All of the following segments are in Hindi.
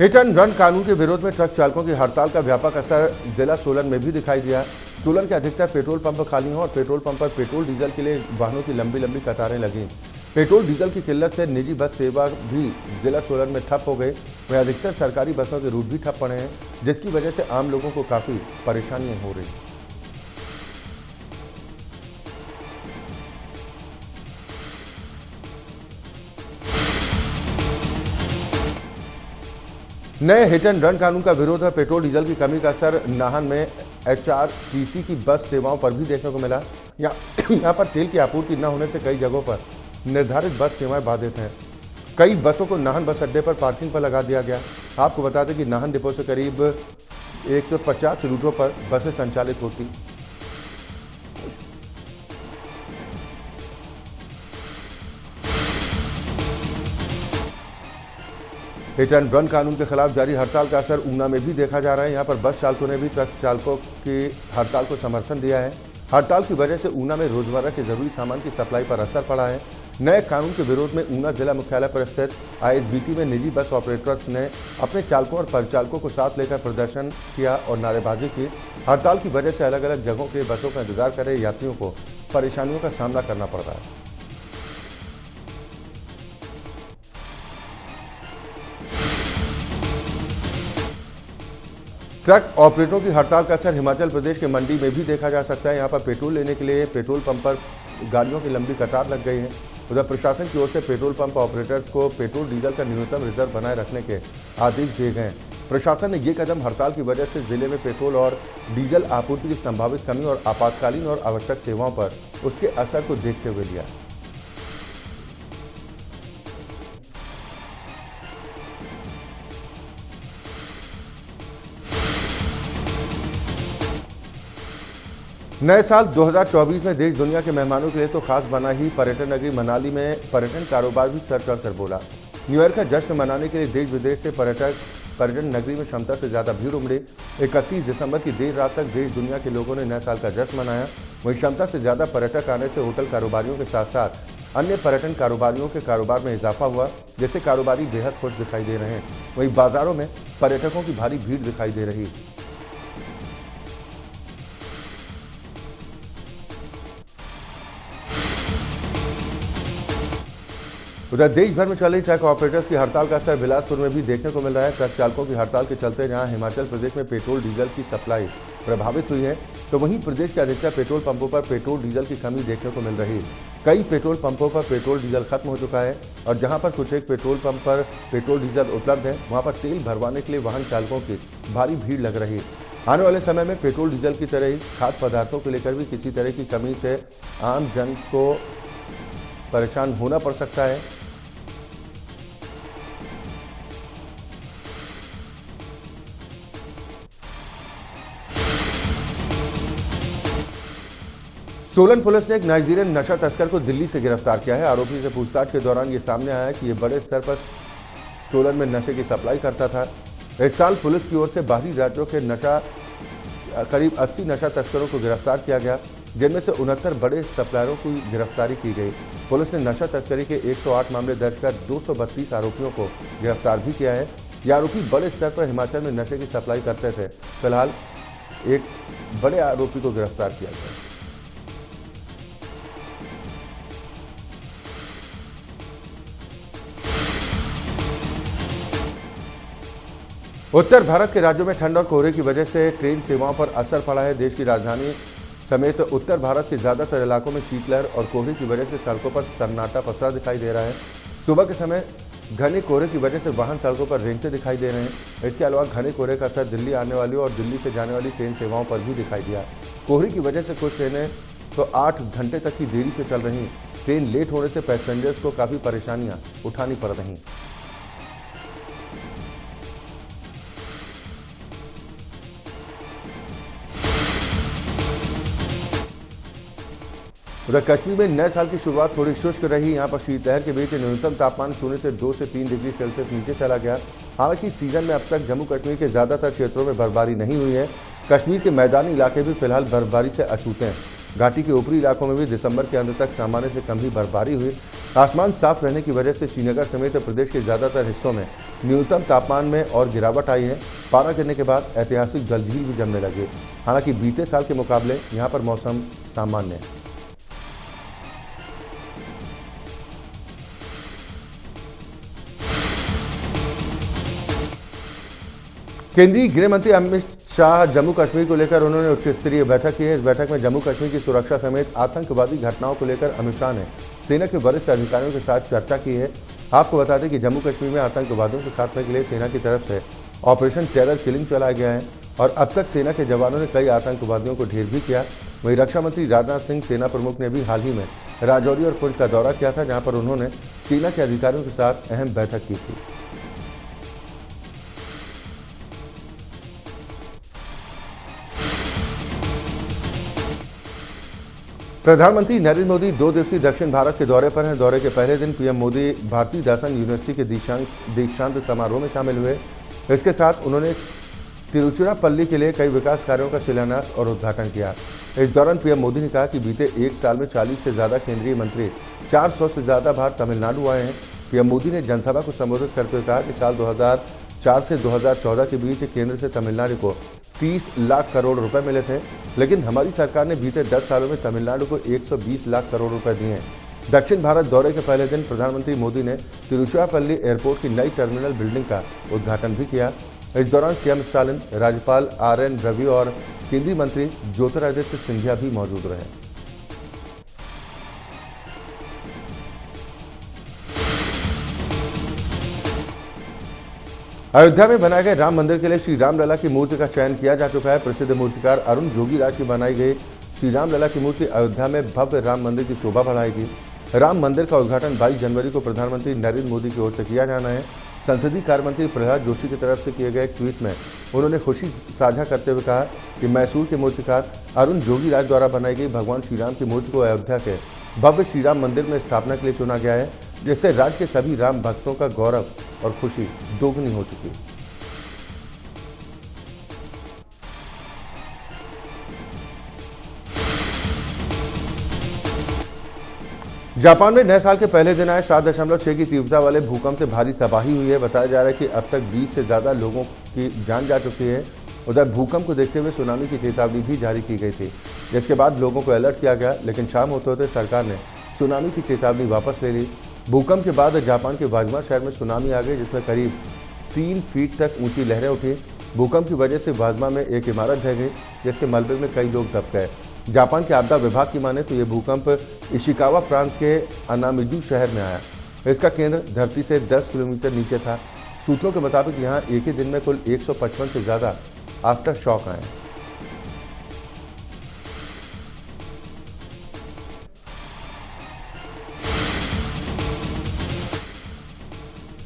हिट एंड रन कानून के विरोध में ट्रक चालकों की हड़ताल का व्यापक असर जिला सोलन में भी दिखाई दिया। सोलन के अधिकतर पेट्रोल पंप खाली हैं और पेट्रोल पंप पर पेट्रोल डीजल के लिए वाहनों की लंबी लंबी कतारें लगी। पेट्रोल डीजल की किल्लत से निजी बस सेवा भी जिला सोलन में ठप हो गए। वहीं अधिकतर सरकारी बसों के रूट भी ठप पड़े हैं, जिसकी वजह से आम लोगों को काफ़ी परेशानियां हो रही। नए हिट एंड रन कानून का विरोध और पेट्रोल डीजल की कमी का असर नाहन में एचआरटीसी की बस सेवाओं पर भी देखने को मिला। यहाँ पर तेल की आपूर्ति न होने से कई जगहों पर निर्धारित बस सेवाएं बाधित हैं। कई बसों को नाहन बस अड्डे पर पार्किंग पर लगा दिया गया। आपको बता दें कि नाहन डिपो से करीब 150 रूटों पर बसें संचालित होती। हिट एंड रन कानून के खिलाफ जारी हड़ताल का असर ऊना में भी देखा जा रहा है। यहाँ पर बस चालकों ने भी ट्रक चालकों की हड़ताल को समर्थन दिया है। हड़ताल की वजह से ऊना में रोजमर्रा के जरूरी सामान की सप्लाई पर असर पड़ा है। नए कानून के विरोध में ऊना जिला मुख्यालय पर स्थित आईएसबीटी में निजी बस ऑपरेटर्स ने अपने चालकों और परिचालकों को साथ लेकर प्रदर्शन किया और नारेबाजी की। हड़ताल की वजह से अलग अलग जगहों के बसों का इंतजार कर रहे यात्रियों को परेशानियों का सामना करना पड़ रहा है। ट्रक ऑपरेटरों की हड़ताल का असर हिमाचल प्रदेश के मंडी में भी देखा जा सकता है। यहाँ पर पेट्रोल लेने के लिए पेट्रोल पंप पर गाड़ियों की लंबी कतार लग गई है। उधर प्रशासन की ओर से पेट्रोल पंप ऑपरेटर्स को पेट्रोल डीजल का न्यूनतम रिजर्व बनाए रखने के आदेश दिए गए हैं। प्रशासन ने ये कदम हड़ताल की वजह से जिले में पेट्रोल और डीजल आपूर्ति की संभावित कमी और आपातकालीन और आवश्यक सेवाओं पर उसके असर को देखते हुए लिया। नए साल 2024 में देश दुनिया के मेहमानों के लिए तो खास बना ही पर्यटन नगरी मनाली में पर्यटन कारोबार भी सर चढ़ कर बोला। न्यू ईयर का जश्न मनाने के लिए देश विदेश से पर्यटन नगरी में क्षमता से ज़्यादा भीड़ उमड़ी। 31 दिसंबर की देर रात तक देश दुनिया के लोगों ने नए साल का जश्न मनाया। वहीं क्षमता से ज़्यादा पर्यटक आने से होटल कारोबारियों के साथ साथ अन्य पर्यटन कारोबारियों के कारोबार में इजाफा हुआ, जिससे कारोबारी बेहद खुश दिखाई दे रहे हैं। वहीं बाजारों में पर्यटकों की भारी भीड़ दिखाई दे रही। उधर देश भर में चल रही ट्रक ऑपरेटर्स की हड़ताल का असर बिलासपुर में भी देखने को मिल रहा है। ट्रक चालकों की हड़ताल के चलते जहां हिमाचल प्रदेश में पेट्रोल डीजल की सप्लाई प्रभावित हुई है, तो वहीं प्रदेश के अधिकतर पेट्रोल पंपों पर पेट्रोल डीजल की कमी देखने को मिल रही है। कई पेट्रोल पंपों पर पेट्रोल डीजल खत्म हो चुका है और जहाँ पर कुछ एक पेट्रोल पंप पर पेट्रोल डीजल उपलब्ध है, वहाँ पर तेल भरवाने के लिए वाहन चालकों की भारी भीड़ लग रही है। आने वाले समय में पेट्रोल डीजल की तरह ही खाद्य पदार्थों को लेकर भी किसी तरह की कमी से आम जन को परेशान होना पड़ सकता है। सोलन पुलिस ने एक नाइजीरियन नशा तस्कर को दिल्ली से गिरफ्तार किया है। आरोपी से पूछताछ के दौरान ये सामने आया कि ये बड़े स्तर पर सोलन में नशे की सप्लाई करता था। इस साल पुलिस की ओर से बाहरी राज्यों के करीब 80 नशा तस्करों को गिरफ्तार किया गया, जिनमें से 69 बड़े सप्लायरों की गिरफ्तारी की गई। पुलिस ने नशा तस्करी के 108 मामले दर्ज कर 232 आरोपियों को गिरफ्तार भी किया है। ये आरोपी बड़े स्तर पर हिमाचल में नशे की सप्लाई करते थे। फिलहाल एक बड़े आरोपी को गिरफ्तार किया गया। उत्तर भारत के राज्यों में ठंड और कोहरे की वजह से ट्रेन सेवाओं पर असर पड़ा है। देश की राजधानी समेत उत्तर भारत के ज़्यादातर इलाकों में शीतलहर और कोहरे की वजह से सड़कों पर सन्नाटा पसरा दिखाई दे रहा है। सुबह के समय घने कोहरे की वजह से वाहन सड़कों पर रेंगते दिखाई दे रहे हैं। इसके अलावा घने कोहरे का असर दिल्ली आने वाली और दिल्ली से जाने वाली ट्रेन सेवाओं पर भी दिखाई दिया। कोहरे की वजह से कुछ ट्रेनें तो 8 घंटे तक की देरी से चल रही। ट्रेन लेट होने से पैसेंजर्स को काफ़ी परेशानियाँ उठानी पड़ रही। उधर कश्मीर में नए साल की शुरुआत थोड़ी शुष्क रही। यहाँ पर शीतलहर के बीच न्यूनतम तापमान 0 से 2 से 3 डिग्री सेल्सियस नीचे चला गया। हालांकि सीजन में अब तक जम्मू कश्मीर के ज़्यादातर क्षेत्रों में बर्फबारी नहीं हुई है। कश्मीर के मैदानी इलाके भी फिलहाल बर्फबारी से अछूते हैं। घाटी के ऊपरी इलाकों में भी दिसंबर के अंत तक सामान्य से कम ही बर्फबारी हुई। आसमान साफ रहने की वजह से श्रीनगर समेत प्रदेश के ज़्यादातर हिस्सों में न्यूनतम तापमान में और गिरावट आई है। पारा गिरने के बाद ऐतिहासिक डल झील भी जमने लगे। हालांकि बीते साल के मुकाबले यहाँ पर मौसम सामान्य है। केंद्रीय गृह मंत्री अमित शाह जम्मू कश्मीर को लेकर उन्होंने उच्च स्तरीय बैठक की है। इस बैठक में जम्मू कश्मीर की सुरक्षा समेत आतंकवादी घटनाओं को लेकर अमित शाह ने सेना के वरिष्ठ अधिकारियों के साथ चर्चा की है। आपको बता दें कि जम्मू कश्मीर में आतंकवादियों के खात्मे के लिए सेना की तरफ से ऑपरेशन टेरर किलिंग चलाया गया है और अब तक सेना के जवानों ने कई आतंकवादियों को ढेर भी किया। वहीं रक्षा मंत्री राजनाथ सिंह सेना प्रमुख ने भी हाल ही में राजौरी और पुंछ का दौरा किया था, जहां पर उन्होंने सेना के अधिकारियों के साथ अहम बैठक की थी। प्रधानमंत्री नरेंद्र मोदी 2 दिवसीय दक्षिण भारत के दौरे पर हैं। दौरे के पहले दिन पीएम मोदी भारतीय दासन यूनिवर्सिटी के दीक्षांत समारोह में शामिल हुए। इसके साथ उन्होंने तिरुचिरापल्ली के लिए कई विकास कार्यों का शिलान्यास और उद्घाटन किया। इस दौरान पीएम मोदी ने कहा कि बीते एक साल में 40 से ज़्यादा केंद्रीय मंत्री 400 से ज़्यादा बार तमिलनाडु आए हैं। पीएम मोदी ने जनसभा को संबोधित करते हुए कहा कि साल 2004 से 2014 के बीच केंद्र से तमिलनाडु को 30 लाख करोड़ रुपए मिले थे, लेकिन हमारी सरकार ने बीते 10 सालों में तमिलनाडु को 120 लाख करोड़ रुपए दिए हैं। दक्षिण भारत दौरे के पहले दिन प्रधानमंत्री मोदी ने तिरुचिरापल्ली एयरपोर्ट की नई टर्मिनल बिल्डिंग का उद्घाटन भी किया। इस दौरान सीएम स्टालिन, राज्यपाल RN रवि और केंद्रीय मंत्री ज्योतिरादित्य सिंधिया भी मौजूद रहे। अयोध्या में बनाए गए राम मंदिर के लिए श्री राम लला की मूर्ति का चयन किया जा चुका है। प्रसिद्ध मूर्तिकार अरुण जोगीराज की बनाई गई श्री राम लला की मूर्ति अयोध्या में भव्य राम मंदिर की शोभा बढ़ाएगी। राम मंदिर का उद्घाटन 22 जनवरी को प्रधानमंत्री नरेंद्र मोदी की ओर से किया जाना है। संसदीय कार्य मंत्री प्रहलाद जोशी की तरफ से किए गए एक ट्वीट में उन्होंने खुशी साझा करते हुए कहा कि मैसूर के मूर्तिकार अरुण जोगीराज द्वारा बनाई गई भगवान श्री राम की मूर्ति को अयोध्या के भव्य श्री राम मंदिर में स्थापना के लिए चुना गया है, जिससे राज्य के सभी राम भक्तों का गौरव और खुशी दोगुनी हो चुकी है। जापान में नए साल के पहले दिन आए 7.6 की तीव्रता वाले भूकंप से भारी तबाही हुई है। बताया जा रहा है कि अब तक 20 से ज़्यादा लोगों की जान जा चुकी है। उधर भूकंप को देखते हुए सुनामी की चेतावनी भी जारी की गई थी, जिसके बाद लोगों को अलर्ट किया गया, लेकिन शाम होते होते सरकार ने सुनामी की चेतावनी वापस ले ली। भूकंप के बाद जापान के वाजमा शहर में सुनामी आ गई, जिसमें करीब 3 फीट तक ऊंची लहरें उठी। भूकंप की वजह से वाजमा में एक इमारत ढह गई, जिसके मलबे में कई लोग दब गए। जापान के आपदा विभाग की माने तो ये भूकंप इशिकावा प्रांत के अनामिजू शहर में आया। इसका केंद्र धरती से 10 किलोमीटर नीचे था। सूत्रों के मुताबिक यहाँ एक ही दिन में कुल 155 से ज़्यादा आफ्टर शॉक आए।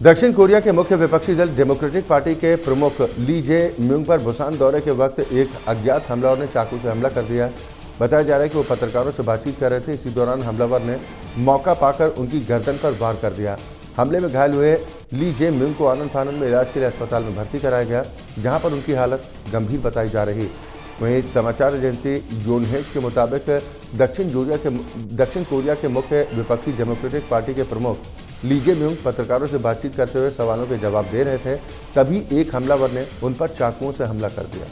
दक्षिण कोरिया के मुख्य विपक्षी दल डेमोक्रेटिक पार्टी के प्रमुख ली जे म्यूंग पर बुसान दौरे के वक्त एक अज्ञात हमलावर ने चाकू से हमला कर दिया। बताया जा रहा है कि वो पत्रकारों से बातचीत कर रहे थे। इसी दौरान हमलावर ने मौका पाकर उनकी गर्दन पर वार कर दिया। हमले में घायल हुए ली जे म्यूंग को आनंद फानंद में इलाज के लिए अस्पताल में भर्ती कराया गया, जहां पर उनकी हालत गंभीर बताई जा रही। वहीं समाचार एजेंसी योनहेट के मुताबिक दक्षिण कोरिया के मुख्य विपक्षी डेमोक्रेटिक पार्टी के प्रमुख ली जे म्यूंग पत्रकारों से बातचीत करते हुए सवालों के जवाब दे रहे थे, तभी एक हमलावर ने उन पर चाकुओं से हमला कर दिया।